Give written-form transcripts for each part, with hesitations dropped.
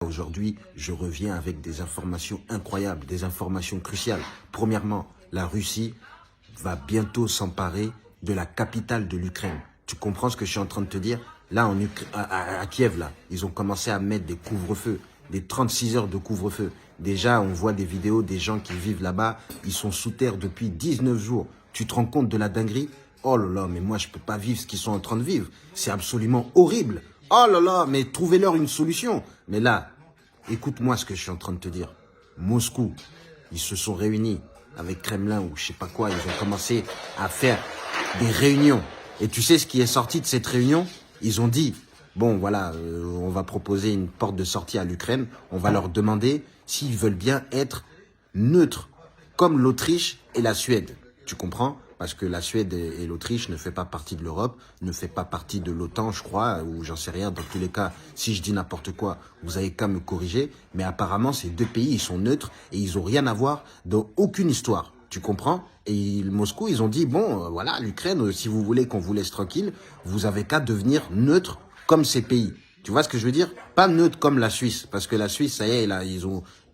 Aujourd'hui, je reviens avec des informations incroyables, des informations cruciales. Premièrement, la Russie va bientôt s'emparer de la capitale de l'Ukraine. Tu comprends ce que je suis en train de te dire? Là, à Kiev, là, ils ont commencé à mettre des couvre-feux, des 36 heures de couvre-feu. Déjà, on voit des vidéos des gens qui vivent là-bas. Ils sont sous terre depuis 19 jours. Tu te rends compte de la dinguerie? Oh là là, mais moi, je peux pas vivre ce qu'ils sont en train de vivre. C'est absolument horrible. Oh là là, mais trouvez-leur une solution. Mais là, écoute-moi ce que je suis en train de te dire. Moscou, ils se sont réunis avec Kremlin ou je sais pas quoi. Ils ont commencé à faire des réunions. Et tu sais ce qui est sorti de cette réunion? Ils ont dit, bon voilà, on va proposer une porte de sortie à l'Ukraine. On va leur demander s'ils veulent bien être neutres, comme l'Autriche et la Suède. Tu comprends? Parce que la Suède et l'Autriche ne font pas partie de l'Europe, ne font pas partie de l'OTAN, je crois, ou j'en sais rien. Dans tous les cas, si je dis n'importe quoi, vous avez qu'à me corriger. Mais apparemment, ces deux pays, ils sont neutres et ils n'ont rien à voir dans aucune histoire. Tu comprends? Et Moscou, ils ont dit, bon, voilà, l'Ukraine, si vous voulez qu'on vous laisse tranquille, vous avez qu'à devenir neutre comme ces pays. Tu vois ce que je veux dire? Pas neutre comme la Suisse, parce que la Suisse, ça y est, là,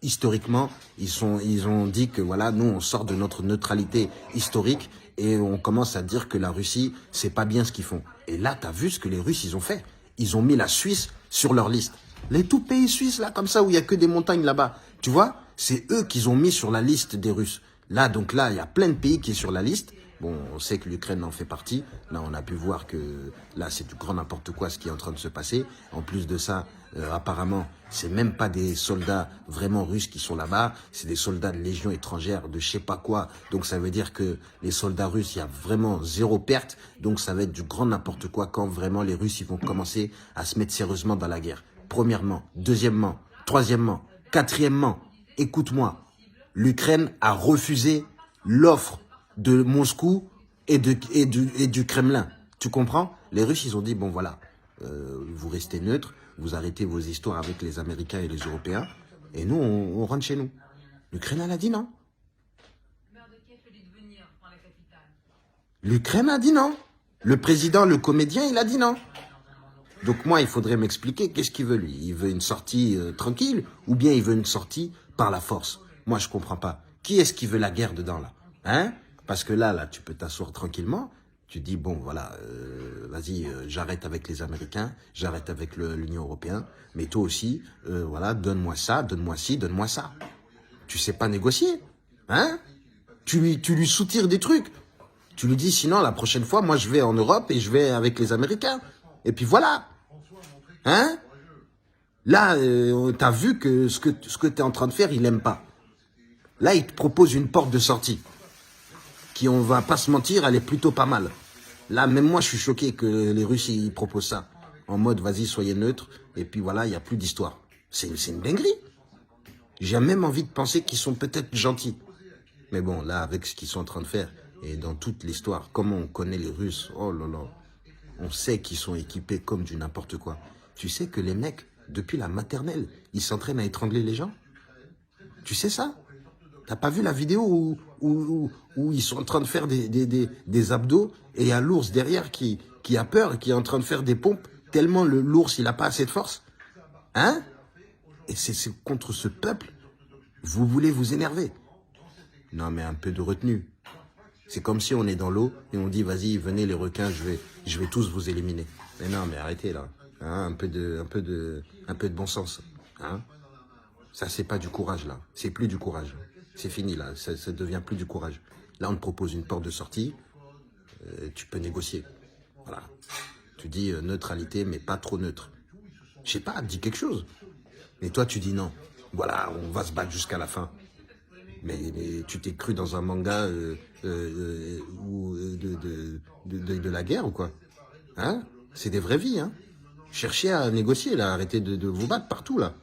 historiquement, ils ont dit que voilà, nous, on sort de notre neutralité historique et on commence à dire que la Russie, c'est pas bien ce qu'ils font. Et là, t'as vu ce que les Russes, ils ont fait? Ils ont mis la Suisse sur leur liste. Les tout pays suisses, là, comme ça, où il y a que des montagnes là-bas. Tu vois? C'est eux qu'ils ont mis sur la liste des Russes. Là, donc là, il y a plein de pays qui sont sur la liste. Bon, on sait que l'Ukraine en fait partie. Là, on a pu voir que là, c'est du grand n'importe quoi ce qui est en train de se passer. En plus de ça, apparemment, c'est même pas des soldats vraiment russes qui sont là-bas. C'est des soldats de légion étrangère, de je sais pas quoi. Donc, ça veut dire que les soldats russes, il y a vraiment zéro perte. Donc, ça va être du grand n'importe quoi quand vraiment les Russes ils vont commencer à se mettre sérieusement dans la guerre. Premièrement, deuxièmement, troisièmement, quatrièmement, écoute-moi. L'Ukraine a refusé l'offre de Moscou et du Kremlin. Tu comprends? Les Russes, ils ont dit, bon voilà, vous restez neutres, vous arrêtez vos histoires avec les Américains et les Européens, et nous, on rentre chez nous. L'Ukraine, elle a dit non. L'Ukraine a dit non. Le président, le comédien, il a dit non. Donc moi, il faudrait m'expliquer qu'est-ce qu'il veut lui. Il veut une sortie tranquille ou bien il veut une sortie par la force. Moi, je comprends pas. Qui est-ce qui veut la guerre dedans là? Hein? Parce que là, tu peux t'asseoir tranquillement. Tu dis, bon, voilà, vas-y, j'arrête avec les Américains, j'arrête avec l'Union européenne. Mais toi aussi, voilà, donne-moi ça, donne-moi ci, donne-moi ça. Tu sais pas négocier. Hein? Tu lui soutires des trucs. Tu lui dis, sinon, la prochaine fois, moi, je vais en Europe et je vais avec les Américains. Et puis voilà. Hein? Là, t'as vu que ce que t'es en train de faire, il aime pas. Là, il te propose une porte de sortie. Qui, on va pas se mentir, elle est plutôt pas mal. Là, même moi, je suis choqué que les Russes, ils proposent ça. En mode, vas-y, soyez neutres. Et puis voilà, il n'y a plus d'histoire. C'est une dinguerie. J'ai même envie de penser qu'ils sont peut-être gentils. Mais bon, là, avec ce qu'ils sont en train de faire, et dans toute l'histoire, comment on connaît les Russes, oh là là. On sait qu'ils sont équipés comme du n'importe quoi. Tu sais que les mecs, depuis la maternelle, ils s'entraînent à étrangler les gens? Tu sais ça? T'as pas vu la vidéo où ils sont en train de faire des abdos et il y a l'ours derrière qui a peur et qui est en train de faire des pompes tellement l'ours il a pas assez de force? Hein? Et c'est contre ce peuple, vous voulez vous énerver? Non mais un peu de retenue. C'est comme si on est dans l'eau et on dit vas-y venez les requins, je vais tous vous éliminer. Mais non mais arrêtez là, hein, un peu de bon sens, hein. Ça c'est pas du courage là, c'est plus du courage, c'est fini là, ça devient plus du courage. Là on te propose une porte de sortie, tu peux négocier, voilà. Tu dis neutralité mais pas trop neutre. Je sais pas, dis quelque chose. Mais toi tu dis non, voilà on va se battre jusqu'à la fin. Mais tu t'es cru dans un manga de la guerre ou quoi? Hein? C'est des vraies vies, hein? Cherchez à négocier, là. Arrêtez de vous battre partout, là.